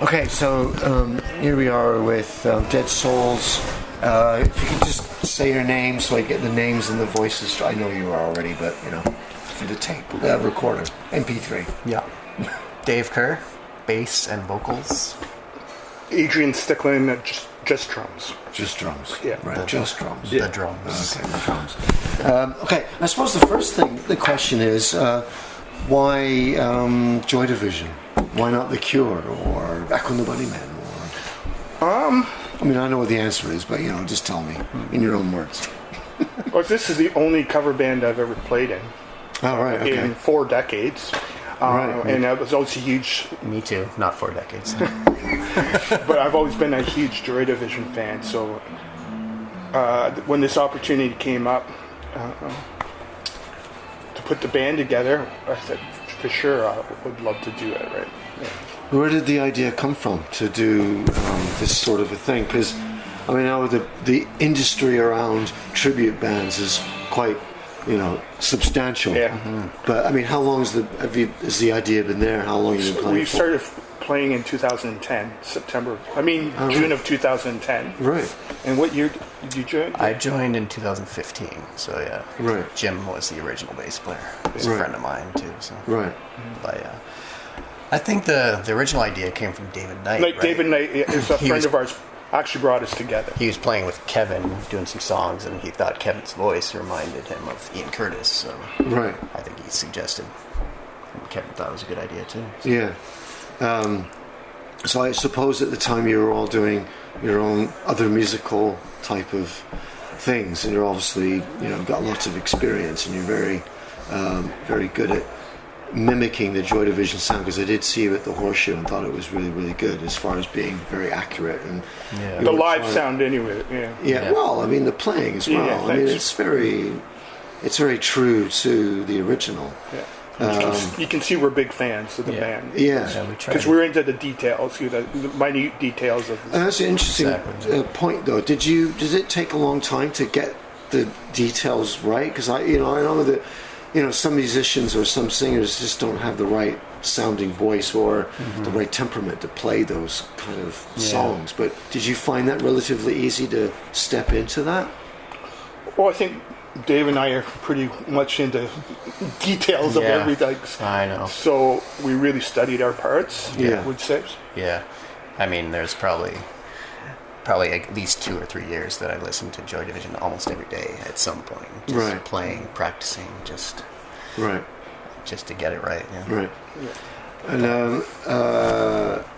Okay, so here we are with Dead Souls. If you could just say your name so I get the names and the voices. I know you are already, but for the tape recorder, MP3. Yeah. Dave Kuhr, bass and vocals. Adrian Stickland, just drums. Just drums. Yeah. Right. Just drums. The drums. Okay, the drums. Okay, I suppose the question is, why Joy Division? Why not the Kuhr or Echo and the Bunnymen? I know what the answer is, but just tell me in your own words. Well, this is the only cover band I've ever played in. Oh, right. Okay. In 4 decades. Right. And I was always a huge... Me too, not 4 decades. But I've always been a huge Joy Division fan, so when this opportunity came up to put the band together, I said, for sure, I would love to do it, right? Yeah. Where did the idea come from to do this sort of a thing? Because, now the industry around tribute bands is quite, substantial. Yeah. Mm-hmm. But, how long has the idea been there? How long have you been playing We for? started playing in 2010, June of 2010. Right. And what year did you join? I joined in 2015, so yeah. Right. Jim was the original bass player. He's a friend of mine too. So. Right. But yeah. I think the original idea came from David Knight. Like right? David Knight is a friend of ours. Actually brought us together. He was playing with Kevin, doing some songs, and he thought Kevin's voice reminded him of Ian Curtis. So right. I think he suggested. And Kevin thought it was a good idea too. So. Yeah. So I suppose at the time you were all doing your own other musical type of things, and you're obviously got lots of experience, and you're very, very good at mimicking the Joy Division sound. Because I did see you at the Horseshoe and thought it was really, really good as far as being very accurate and the live sound anyway. Yeah. Well, the playing as well. Yeah, it's very true to the original. Yeah. You can see we're big fans of the band. Yeah. Because we're into the details, the minute details of this. That's an interesting point, though. Did it take a long time to get the details right? Because I know that some musicians or some singers just don't have the right sounding voice or the right temperament to play those kind of songs. But did you find that relatively easy to step into that? Well, I think Dave and I are pretty much into details of everything. I know. So we really studied our parts, I would say. Yeah. There's probably at least 2 or 3 years that I listened to Joy Division almost every day at some point. Just playing, practicing, just to get it right. Yeah. Right. Yeah.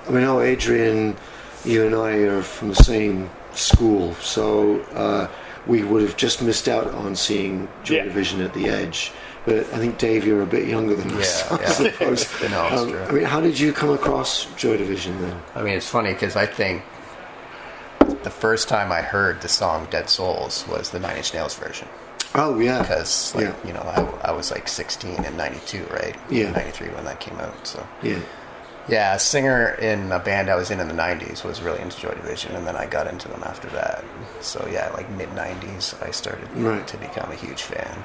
And Adrian, you and I are from the same school, so we would have just missed out on seeing Joy Division at the Edge. But I think, Dave, you're a bit younger than us, I suppose. No, it's true. How did you come across Joy Division then? It's funny because I think the first time I heard the song Dead Souls was the 9 Inch Nails version. Oh, yeah. Because, I was like 16 in 92, right? Yeah. 93 when that came out, so. Yeah. Yeah, a singer in a band I was in the 90s was really into Joy Division, and then I got into them after that. So, yeah, like mid-90s, I started to become a huge fan.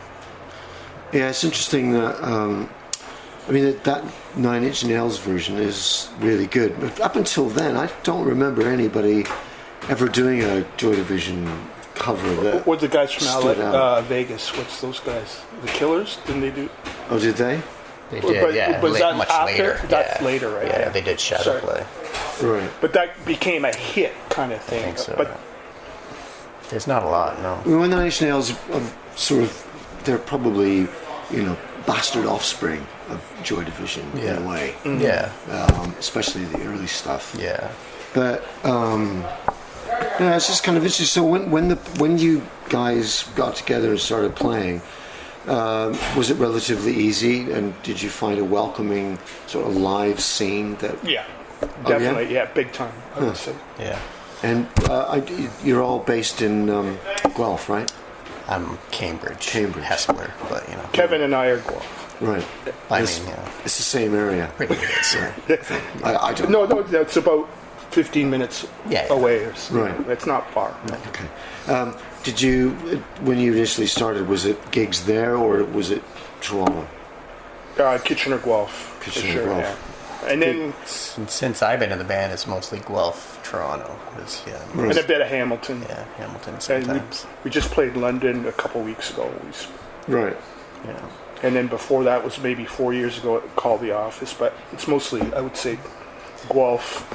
Yeah, it's interesting that, that 9 Inch Nails version is really good. But up until then, I don't remember anybody ever doing a Joy Division cover of it. What the guys from Vegas? What's those guys? The Killers? Didn't they do? Oh, did they? They did, was that much after? later. That's later, right? Yeah, they did Shadow Play. Right. But that became a hit kind of thing. I think so. But there's not a lot, no. When the 9 Inch Nails they're probably, bastard offspring of Joy Division in a way. Mm-hmm. Yeah. Especially the early stuff. Yeah. But it's just kind of interesting. So when you guys got together and started playing, was it relatively easy? And did you find a welcoming sort of live scene? Definitely, big time. I would say. Yeah. And you're all based in Guelph, right? I'm Cambridge, Hespeler, but Kevin and I are Guelph. Right. It's the same area. Pretty good, so. I don't know. No, that's about 15 minutes away. Right. It's not far. Right. Okay. Did you, when you initially started, was it gigs there or was it Toronto? Kitchener Guelph. Kitchener Guelph. And then Since I've been in the band, it's mostly Guelph, Toronto. And a bit of Hamilton. Yeah, Hamilton sometimes. And we just played London a couple weeks ago. Right. Yeah. And then before that was maybe 4 years ago at Call the Office. But it's mostly, I would say, Guelph.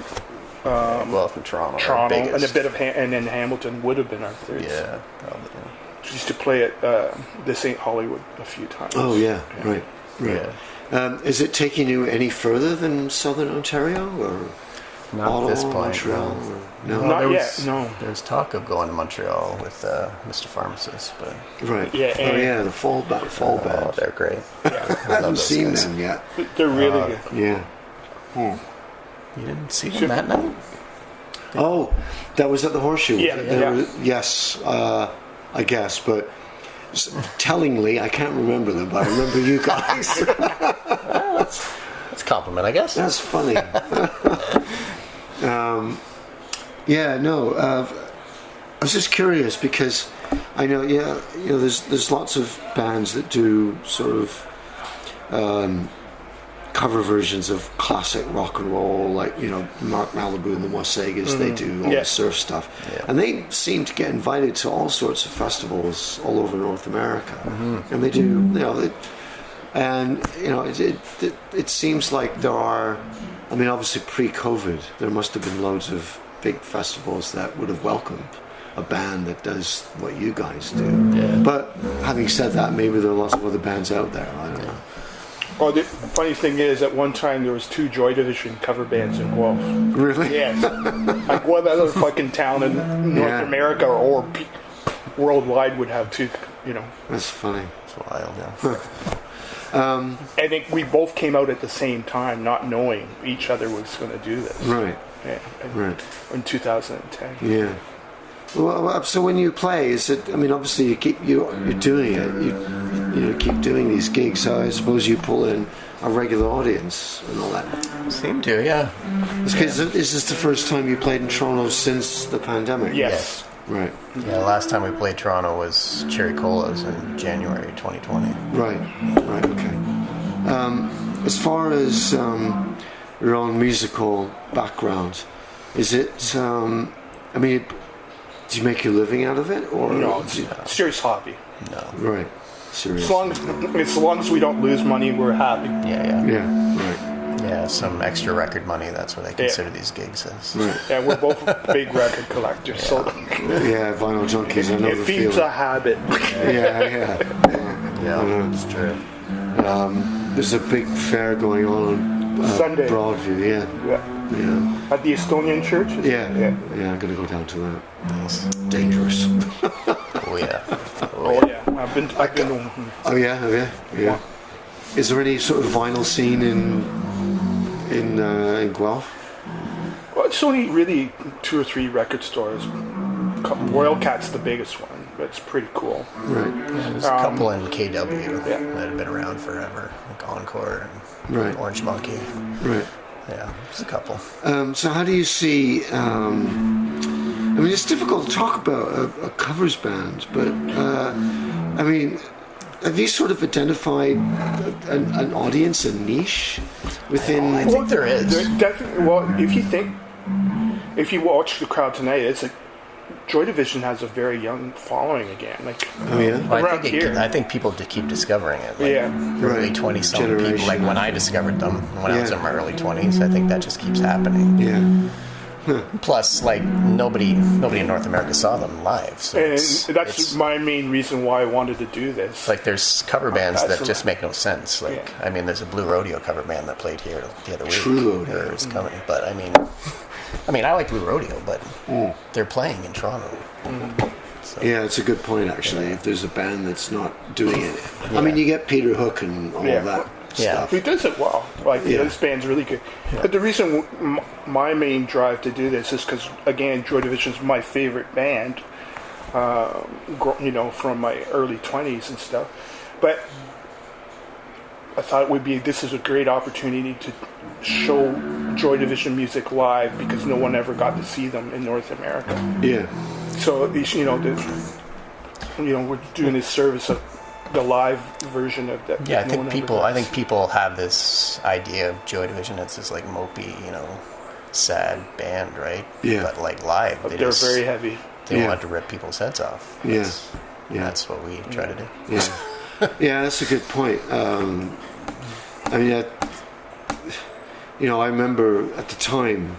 Guelph and Toronto. And a bit of and then Hamilton would have been our third. Yeah, probably. Yeah. We used to play at the St. Hollywood a few times. Oh yeah, right. Yeah. Is it taking you any further than Southern Ontario or Not Ottawa, at this point. Montreal? No. Or, no, Not yet. No. There's talk of going to Montreal with Mr. Pharmacist, but right. Yeah, oh yeah, the fall band. oh, they're great. I haven't seen them yet. They're really good. Yeah. You didn't see them that night? Oh, that was at the Horseshoe. Yeah. Yes, I guess, but tellingly, I can't remember them, but I remember you guys. That's a compliment, I guess. That's funny. I was just curious because I know, there's lots of bands that do sort of cover versions of classic rock and roll, like Mark Malibu and the Wasegas. They do all the surf stuff, and they seem to get invited to all sorts of festivals all over North America, and they do, it seems like there are. I mean, obviously pre-COVID, there must have been loads of big festivals that would have welcomed a band that does what you guys do. Yeah. But having said that, maybe there are lots of other bands out there. I don't know. Well, the funny thing is, at one time there was 2 Joy Division cover bands in Guelph. Really? Yes. Like what other fucking town in North America or worldwide would have 2? That's funny. It's wild. I think we both came out at the same time, not knowing each other was going to do this. Right. Yeah. Right. In 2010. Yeah. Well, so when you play, is it? I mean, obviously you're doing it. You keep doing these gigs. So I suppose you pull in a regular audience and all that. Seem to, yeah. Is this the first time you played in Toronto since the pandemic? Yes. Right. Yeah, last time we played Toronto was Cherry Cola's in January 2020. Right. Okay. As far as your own musical background, is it? Do you make your living out of it, or no? It's a serious hobby. No. Right. Serious. As long as we don't lose money, we're happy. Yeah. Right. Yeah, some extra record money, that's what I consider these gigs as. Right. Yeah, we're both big record collectors, so vinyl junkies. I know it the feeds feeling. a habit. Yeah, it's true. There's a big fair going on Sunday. Broadview. Yeah. At the Estonian church. Yeah. I'm gonna go down to that. Nice. Dangerous. Oh yeah. I've been. Oh yeah. Have you? Yeah. Is there any sort of vinyl scene in Guelph? Well, it's only really 2 or 3 record stores. Royal Cat's the biggest one. It's pretty cool. Right. There's a couple in KW that have been around forever, like Encore and Orange Monkey. Right. Yeah, there's a couple. So how do you see? I mean, it's difficult to talk about a covers band, but have you sort of identified an audience, a niche within? I think there is. Definitely. Well, if you watch the crowd tonight, it's like Joy Division has a very young following again. Like, I think people keep discovering it. Like early 20-something people. Like when I discovered them when I was in my early 20s, I think that just keeps happening. Yeah. Plus, like nobody in North America saw them live, so that's my main reason why I wanted to do this. Like, there's cover bands that just make no sense. Like, I mean, there's a Blue Rodeo cover band that played here the other week. True Rodeo is coming, but I mean, I like Blue Rodeo, but they're playing in Toronto. So. Yeah, it's a good point actually. If there's a band that's not doing it, I mean, you get Peter Hook and all that. Stuff. He does it well. Like this band's really good. But the reason my main drive to do this is because, again, Joy Division's my favorite band. From my early 20s and stuff. But I thought this is a great opportunity to show Joy Division music live because no one ever got to see them in North America. Yeah. So we're doing this service of the live version of that. Yeah, I think people have this idea of Joy Division as this like mopey, sad band, right? Yeah. But like live, they're very heavy. They want to rip people's heads off. That's what we try to do. Yeah. Yeah, that's a good point. I mean, I remember at the time,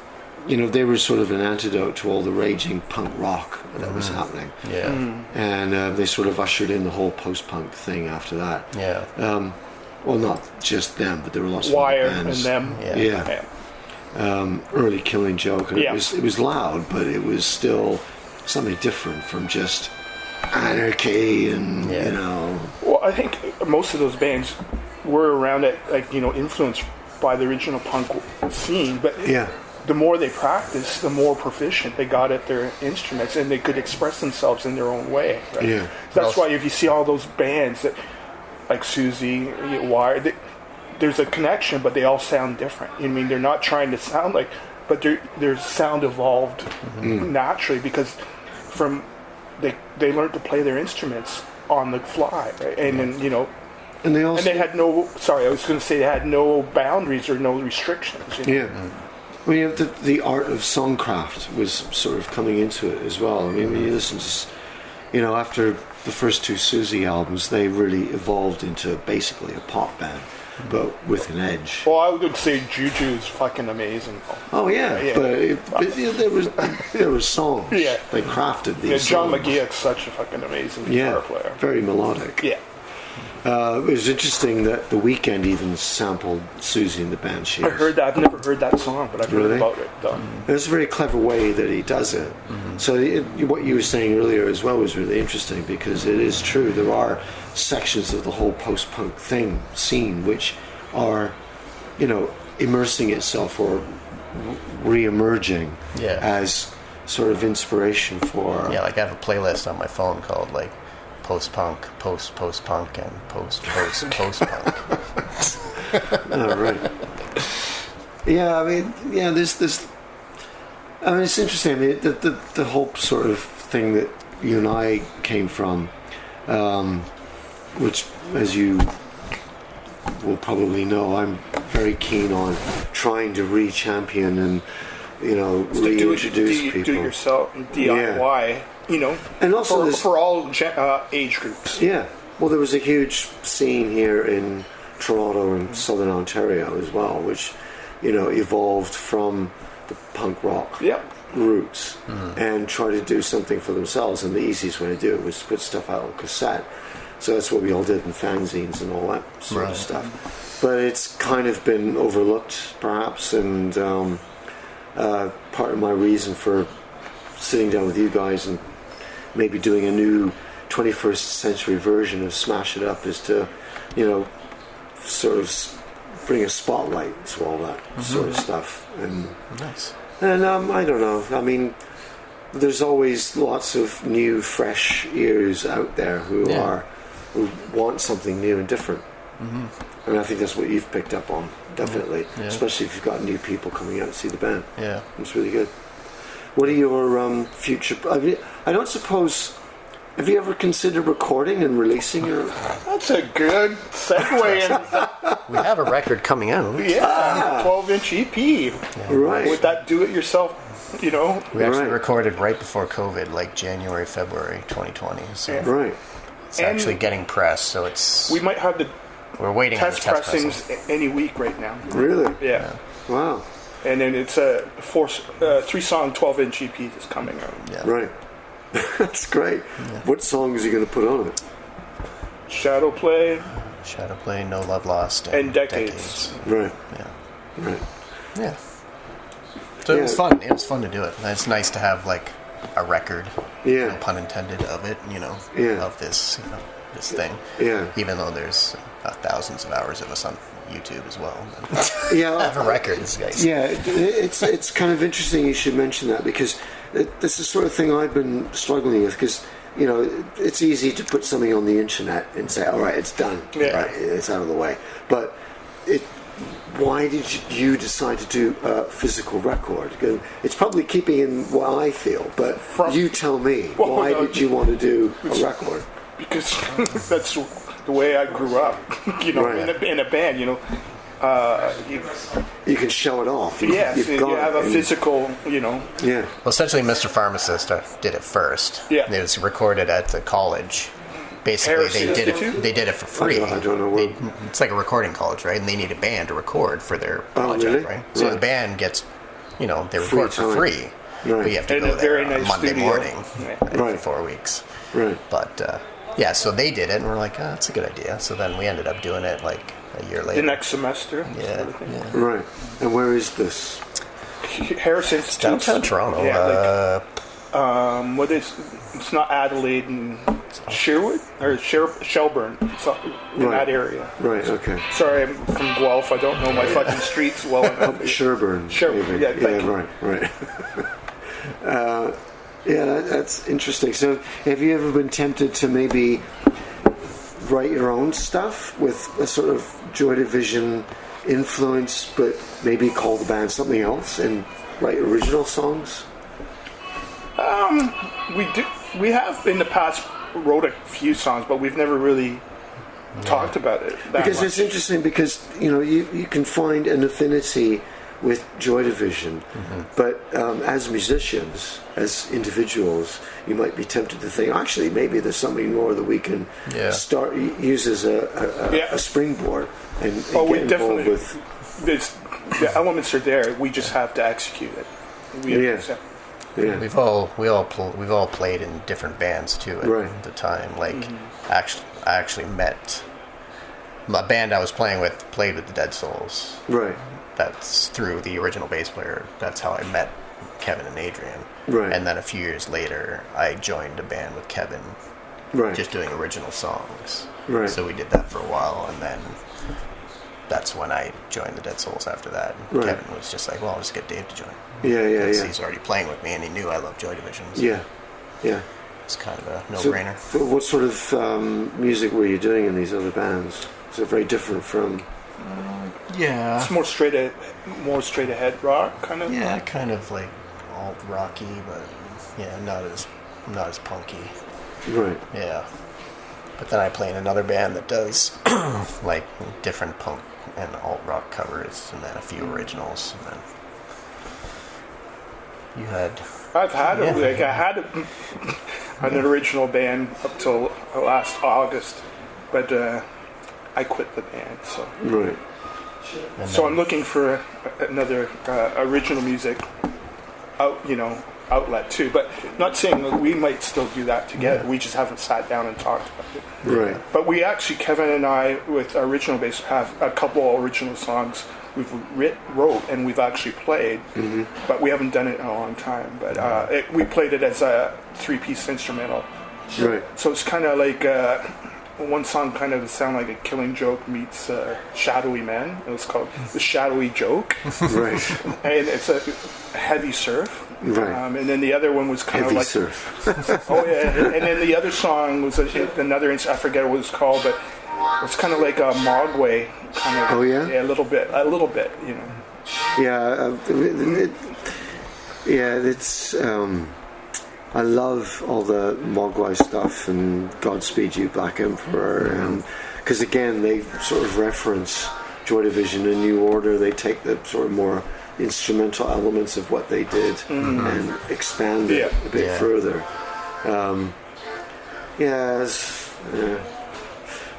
they were sort of an antidote to all the raging punk rock that was happening. Yeah. And they sort of ushered in the whole post-punk thing after that. Yeah. Well, not just them, but there were lots Wire of bands. and them. Yeah. Early Killing Joke. And it was loud, but it was still something different from just anarchy and, Well, I think most of those bands were around it, influenced by the original punk scene, but the more they practiced, the more proficient they got at their instruments, and they could express themselves in their own way. Right? Yeah. That's why if you see all those bands that, like Susie, Wire, there's a connection, but they all sound different. I mean, they're not trying to sound like, but their sound evolved naturally because they learned to play their instruments on the fly, right? And then and they had no. Sorry, I was going to say they had no boundaries or no restrictions. Yeah. I mean, the art of songcraft was sort of coming into it as well. I mean, when you listen to, after the first two Susie albums, they really evolved into basically a pop band, but with an edge. Well, I would say Juju is fucking amazing. Oh yeah. But there was songs. Yeah. They crafted these. Yeah, John songs. McGeoch's such a fucking amazing guitar player. Very melodic. Yeah. It was interesting that The Weeknd even sampled Susie in the Band Shears. I heard that. I've never heard that song, but I've heard about it. There's a very clever way that he does it. So what you were saying earlier as well was really interesting because it is true. There are sections of the whole post-punk scene which are, immersing itself or re-emerging as sort of inspiration for... Yeah, like I have a playlist on my phone called like post-punk, post-punk, and post-punk. Oh, right. Yeah, I mean, there's this... I mean, it's interesting. I mean, the whole sort of thing that you and I came from, which, as you will probably know, I'm very keen on trying to re-champion and, reintroduce people. Do it yourself, DIY, and also for all age groups. Yeah. Well, there was a huge scene here in Toronto and Southern Ontario as well, which, evolved from the punk rock roots and try to do something for themselves. And the easiest way to do it was to put stuff out on cassette. So that's what we all did in fanzines and all that sort of stuff. But it's kind of been overlooked, perhaps, and part of my reason for sitting down with you guys and maybe doing a new 21st century version of Smash It Up is to, sort of bring a spotlight to all that sort of stuff. And nice. And I don't know. I mean, there's always lots of new, fresh ears out there who want something new and different. And I think that's what you've picked up on, definitely. Yeah. Especially if you've got new people coming out to see the band. Yeah, it's really good. What are your future? I don't suppose. Have you ever considered recording and releasing your? That's a good segue. We have a record coming out. Yeah, 12-inch EP. Yeah. Right. With that do-it-yourself, We actually recorded right before COVID, like January, February 2020. So it's actually getting pressed. So we might have we're waiting test pressings any week right now. Really? Yeah. Wow. And then it's a 3-song 12-inch EP that's coming out. Yeah. Right. That's great. Yeah. What songs are you going to put on it? Shadow Play, No Love Lost, and Decades. Right. Yeah. Right. Yeah. So it was fun. It was fun to do it. It's nice to have like a record, no pun intended, of it. Of this, this thing. Yeah. Even though there's thousands of hours of us on YouTube as well. Yeah. Have a record, this guys. Yeah. It's kind of interesting you should mention that because this is the sort of thing I've been struggling with because. It's easy to put something on the internet and say, all right, it's done. Yeah. Right, it's out of the way. But why did you decide to do a physical record? Because it's probably keeping in what I feel, but you tell me. Why did you want to do a record? Because that's the way I grew up, in a band, you can show it off. You have a physical, Yeah. Well, essentially, Mr. Pharmacist did it first. Yeah. It was recorded at the college. Basically, they did it for free. I don't know what. It's like a recording college, right? And they need a band to record for their project, really? right? So the band gets, they record for free. Right. But you have to In go a there very on nice Monday studio. morning Right. for 4 weeks. Right. But, so they did it, and we're like, that's a good idea. So then we ended up doing it like a year later. The next semester. Yeah. Right. And where is this? Harris Institute. Downtown Toronto. Yeah, what is? It's not Adelaide and Sherwood or Shelburne. It's up in that area. Right. Okay. Sorry, I'm from Guelph. I don't know my fucking streets well enough. Sherburne. Sherburne. Maybe. Yeah. Thank you. Right. That's interesting. So, have you ever been tempted to maybe write your own stuff with a sort of Joy Division influence, but maybe call the band something else and write original songs? We have in the past wrote a few songs, but we've never really talked about it that Because much. it's interesting because you can find an affinity with Joy Division, but as musicians, as individuals, you might be tempted to think, actually, maybe there's something more that we can start use as a springboard and get involved with. The elements are there. We just have to execute it. Yeah. We've all played in different bands too at the time. Like, I actually met my band I was playing with played with the Dead Souls. Right. That's through the original bass player. That's how I met Kevin and Adrian. Right. And then a few years later, I joined a band with Kevin, just doing original songs. Right. So we did that for a while, and then that's when I joined the Dead Souls after that. And Right. Kevin was just like, well, I'll just get Dave to join. Yeah. He's already playing with me, and he knew I loved Joy Division. So Yeah. it's kind of a no-brainer. So what sort of music were you doing in these other bands? Is it very different from? Yeah. It's more straight ahead rock kind of. Yeah, kind of like alt rocky, but not as punky. Right. Yeah. But then I play in another band that does like different punk and alt rock covers, and then a few originals, and then you had. I had an original band up till last August, but I quit the band. So Right. so I'm looking for another original music outlet too. But not saying that we might still do that together. We just haven't sat down and talked about it. Right. But we actually, Kevin and I, with original bass, have a couple original songs we've wrote and we've actually played, but we haven't done it in a long time. But we played it as a 3-piece instrumental. Right. So it's kind of like one song kind of sound like a Killing Joke meets Shadowy Man. It was called The Shadowy Joke. Right. And it's a heavy surf. Right. And then the other one was kind Heavy of like surf. Oh yeah, and then the other song was another. I forget what it's called, but it's kind of like a Mogwai kind of. Oh yeah. Yeah, a little bit. Yeah. It's. I love all the Mogwai stuff and Godspeed You Black Emperor, and because again they sort of reference Joy Division and New Order. They take the sort of more instrumental elements of what they did and expand it a bit further.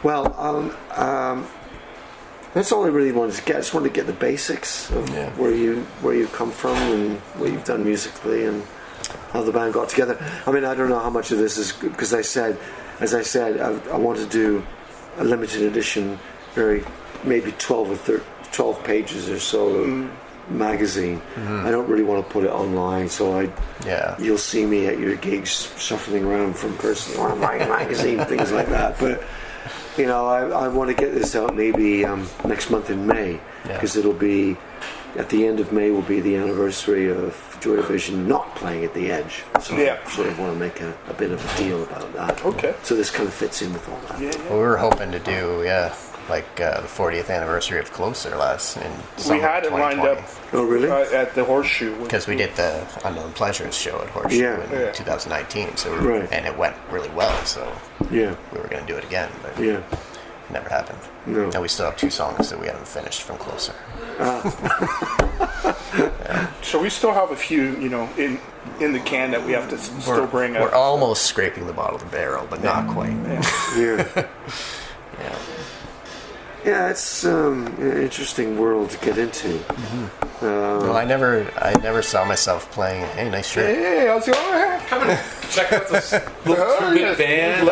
Well, that's all I really wanted to get. I just wanted to get the basics of where you come from and what you've done musically and how the band got together. I mean, I don't know how much of this is good because as I said, I want to do a limited edition, maybe 12 pages or so magazine. I don't really want to put it online, so you'll see me at your gigs shuffling around from person to magazine, things like that. But I want to get this out maybe next month in May, because it'll be at the end of May will be the anniversary of Joy Division not playing at the Edge. So I sort of want to make a bit of a deal about that. Okay. So this kind of fits in with all that. Well, we were hoping to do the 40th anniversary of Closer in summer We had it lined up. Oh, really? At the Horseshoe. Because we did the Unknown Pleasures show at Horseshoe in 2019, so and it went really well. So we were going to do it again. But never happened. No. And we still have 2 songs that we haven't finished from Closer. So we still have a few, in the can that we have to still bring up. We're almost scraping the bottom of the barrel, but not quite. Yeah. Yeah. Yeah, it's an interesting world to get into. Mm-hmm. Well, I never saw myself playing. Hey, nice shirt. Hey, how's it going? Come and check out this little 2-bit band.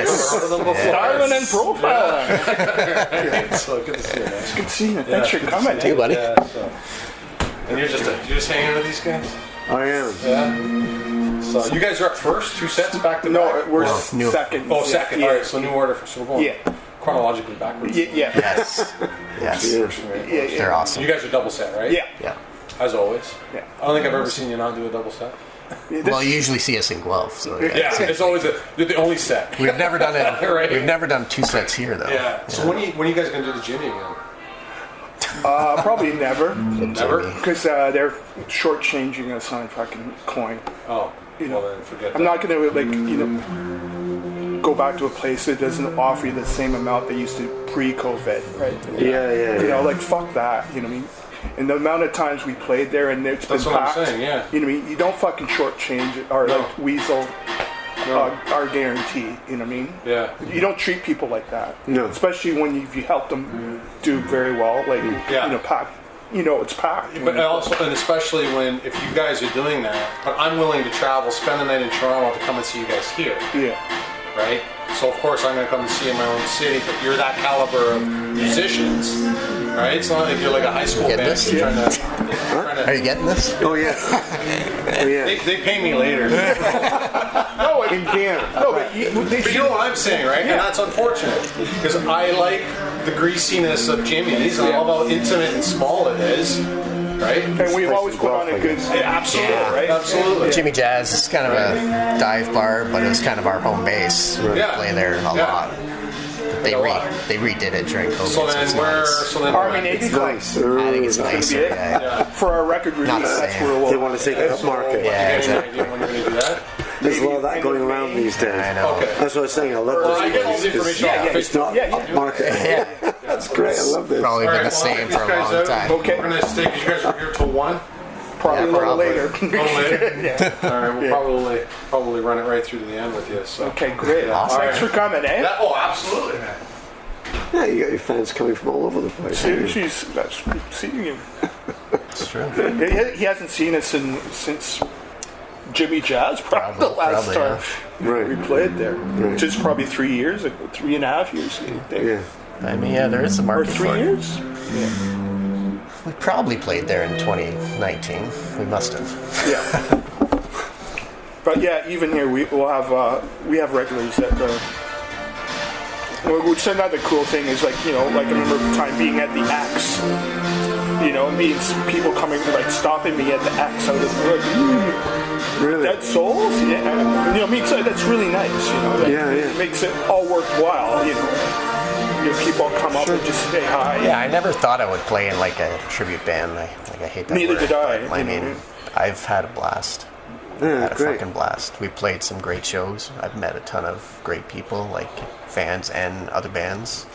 Styling and profiling. So good to see you, man. It's good seeing you. Thanks for coming. Hey, buddy. Yeah, so. And you're just hanging with these guys? I am. Yeah. So you guys are up first, 2 sets back to back? No, we're new. second. Oh, second. Yeah. All right, so new order. So we're going chronologically backwards. Yeah. Yes. Yes. Yeah. They're awesome. You guys are double set, right? Yeah. Yeah. As always. Yeah. I don't think I've ever seen you not do a double set. Well, you usually see us in Guelph, so Yeah, it's always the only set. We've never done it. Right. We've never done 2 sets here, though. Yeah. So when are you guys going to do the Jimmy again? Probably never. Never? Because they're shortchanging us on fucking coin. Oh. Well, then forget I'm that. not going to, go back to a place that doesn't offer you the same amount they used to pre-COVID, right? Yeah. Fuck that, you know what I mean? And the amount of times we played there and it's been That's what packed, I'm saying, yeah. You know what I mean? You don't fucking shortchange it or like weasel our guarantee, you know what I mean? Yeah. You don't treat people like that. No. Especially when you help them do very well, like, packed. It's packed. But also, and especially if you guys are doing that, but I'm willing to travel, spend the night in Toronto to come and see you guys here. Yeah. Right? So of course I'm going to come and see you in my own city, but you're that caliber of musicians, right? It's not like you're like a high school Get band this? trying to... Are you getting this? Oh, yeah. Oh, yeah. They pay me later. No, In Canada. No, Right. But you know what I'm saying, right? And that's unfortunate, because I like the greasiness of Jimmy's. I love how intimate and small it is, right? And we've always put on a good... Absolutely, right? Absolutely. Jimmy Jazz is kind of a dive bar, but it was kind of our home base. We play there a lot. They redid it during COVID. So then it's where? nice. So then Army Navy It's Club. nice. I think it's Gonna nicer. be it. Yeah. For our record release, Not the that's same. where we'll... They want to take it up market. Yeah, You got exactly. any idea when you're going to do that? There's a lot of that going around these days. I know. Okay. That's what I was saying. I love Well, I this get all place the 'cause information off it's not up market. Yeah. That's great. I love this. Probably All been right, the same well, for a these guys long out. time. Okay. We're going to stay, because you guys are here till 1. Probably a little probably. later. A little later? All right, we'll probably run it right through to the end with you. So. Okay, great. Awesome. Thanks for coming, eh? Absolutely, man. Yeah, you got your fans coming from all over the place. That's seeing him. It's true. He hasn't seen us since Jimmy Jazz, probably the last Probably, time Right. we played there. Right. Which is probably 3 years ago, 3.5 years ago. Yeah. I mean, yeah, there is a Or market 3 for it. years? We probably played there in 2019. We must have. Yeah. But yeah, even here we have regulars that which another cool thing is like I remember the time being at the Axe, means people coming like stopping me at the Axe. I was like, Really? Dead Souls, so that's really nice. It makes it all worthwhile. People come up and just say hi. Yeah, I never thought I would play in like a tribute band. I hate that Neither word, did I, but, I mean, I've had a blast. Yeah, Had a great. fucking blast. We played some great shows. I've met a ton of great people, like fans and other bands.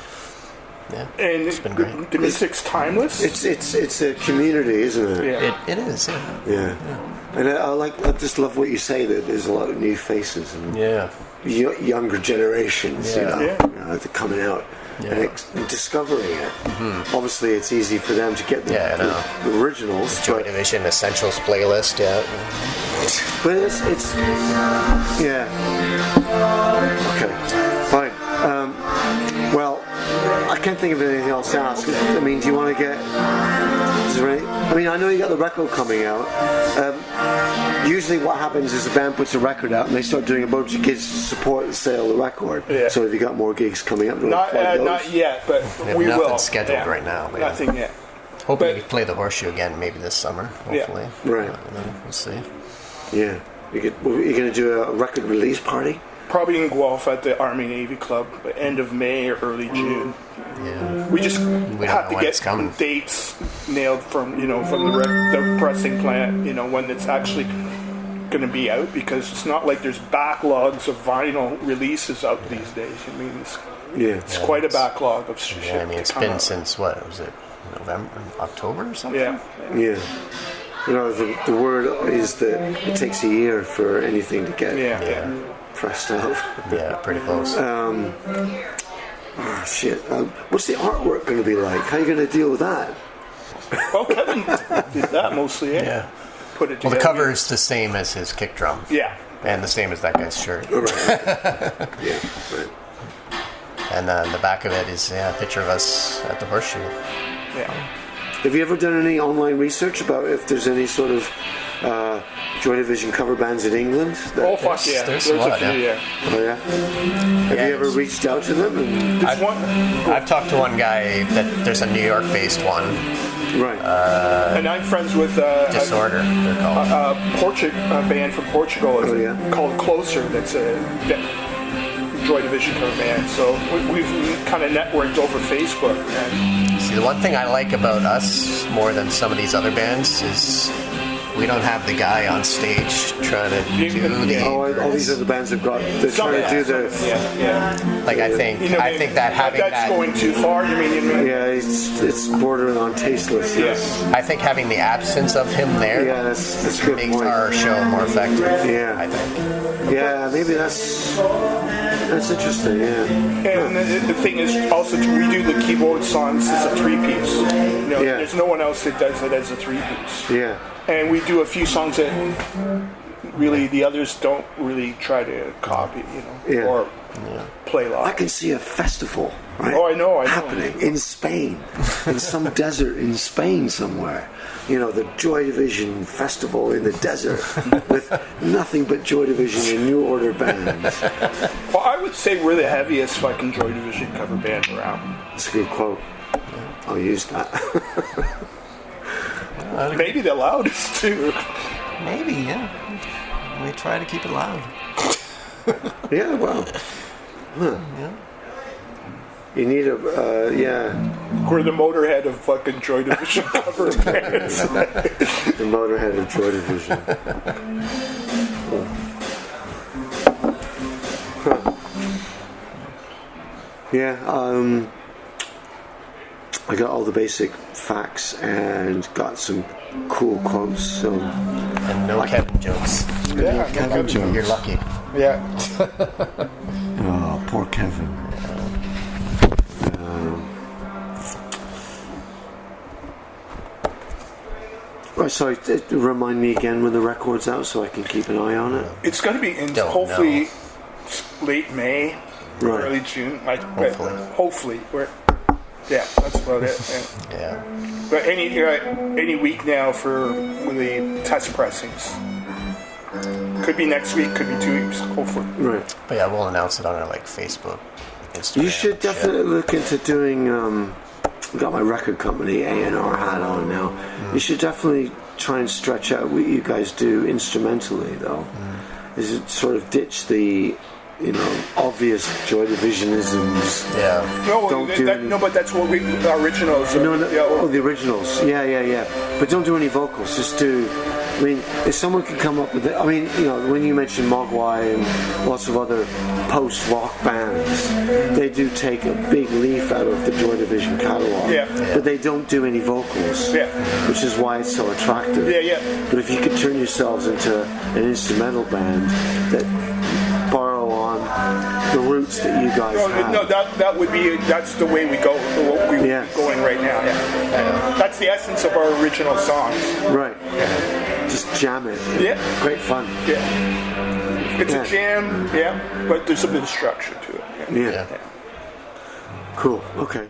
Yeah, And it's been great. the music's timeless. It's a community, isn't it? Yeah. It is, yeah. Yeah. And I just love what you say, that there's a lot of new faces and Yeah. younger generations, Yeah. they're coming out and discovering it. Obviously, it's easy for them to get the originals, Joy Division Essentials playlist, yeah. but it's okay, fine. Well, I can't think of anything else to ask. I mean, do you want to get? I know you got the record coming out. Usually what happens is the band puts a record out and they start doing a bunch of gigs to support the sale of the record. Yeah. So have you got more gigs coming up? Not yet, but We we have will. nothing scheduled right now. But Nothing yet. hoping but- we play the Horseshoe again maybe this summer, hopefully. Right. We'll see. Yeah. You're going to do a record release party? Probably in Guelph at the Army Navy Club, end of May or early June. Yeah. We just don't have know to when get it's coming. dates nailed from the pressing plant. When it's actually going to be out, because it's not like there's backlogs of vinyl releases out these days. I mean, Yeah. It's quite a backlog of shit. Yeah, I mean, it's been since, what, was it November, October or something? Yeah. Yeah. You know, the word is that it takes a year for anything to get pressed out. Yeah, pretty close. Shit. What's the artwork going to be like? How are you going to deal with that? Well, Kevin did that mostly, eh? Yeah. Put it Well, together. the cover is the same as his kick drum. Yeah. And the same as that guy's shirt. Right. Yeah, right. And then the back of it is a picture of us at the horseshoe. Yeah. Have you ever done any online research about if there's any sort of Joy Division cover bands in England? Oh, fuck yeah. There's There's a lot, a few, yeah. Oh, yeah? Have you ever reached out to them? I've talked to one guy that there's a New York-based one. Right. And I'm friends with Disorder, they're called. a band from Portugal called Closer. That's a Joy Division cover band. So we've kind of networked over Facebook. And See, the one thing I like about us more than some of these other bands is we don't have the guy on stage trying to do the... all these other bands have got... They're trying to do the... Like, I think that having that's that... going too far. You mean? Yeah, it's bordering on tasteless. Yes. I think having the absence of him there that's a good makes point. our show more effective. Yeah. I think. Yeah, maybe that's interesting, yeah. And the thing is, also, we do the keyboard songs as a three-piece. There's no one else that does it as a three-piece. Yeah. And we do a few songs that really the others don't really try to copy, or play live. I can see a festival, right? Oh, I know. Happening in Spain, in some desert in Spain somewhere. The Joy Division festival in the desert with nothing but Joy Division and New Order bands. Well, I would say we're the heaviest fucking Joy Division cover band around. That's a good quote. I'll use that. Maybe the loudest too. Maybe, yeah. We try to keep it loud. Yeah, well. Huh. Yeah. You need a, We're the Motorhead of fucking Joy Division cover bands. The Motorhead of Joy Division. Huh. Yeah, I got all the basic facts and got some cool quotes. So And no Kevin jokes. Yeah, Kevin jokes. You're lucky. Yeah. Oh, poor Kevin. Right, sorry, remind me again when the record's out so I can keep an eye on it. It's going to be in Don't hopefully know. late May, Right. early June. Hopefully. That's about it. Yeah. But any week now for the test pressings. Could be next week, could be 2 weeks, hopefully. Right. But yeah, we'll announce it on our Facebook, Instagram. You should definitely look into doing. I've got my record company A&R hat on now. You should definitely try and stretch out what you guys do instrumentally, though. Is it sort of ditch the, obvious Joy Divisionisms. Yeah. No, but that's what the originals. The originals. Yeah. But don't do any vocals. Just do. I mean, if someone could come up with it. I mean, when you mention Mogwai and lots of other post-rock bands, they do take a big leaf out of the Joy Division catalog. Yeah. But they don't do any vocals. Yeah. Which is why it's so attractive. Yeah. But if you could turn yourselves into an instrumental band that borrow on the roots that you guys have. No, that would be. That's the way we go. What we're going right now. Yeah. That's the essence of our original songs. Right. Just jam it. Yeah. Great fun. Yeah. It's a jam. Yeah. But there's a bit of structure to it. Yeah. Cool. Okay.